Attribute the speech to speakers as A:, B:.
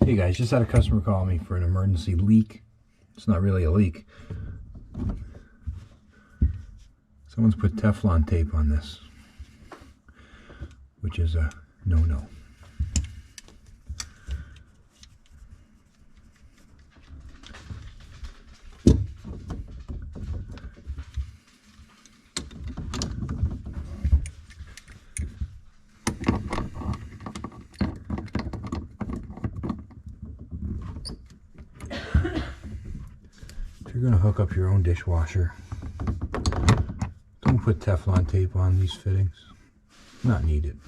A: Hey guys, just had a customer call me for an emergency leak. It's not really a leak. Someone's put Teflon tape on this, which is a no-no. If you're going to hook up your own dishwasher, don't put Teflon tape on these fittings. Not needed.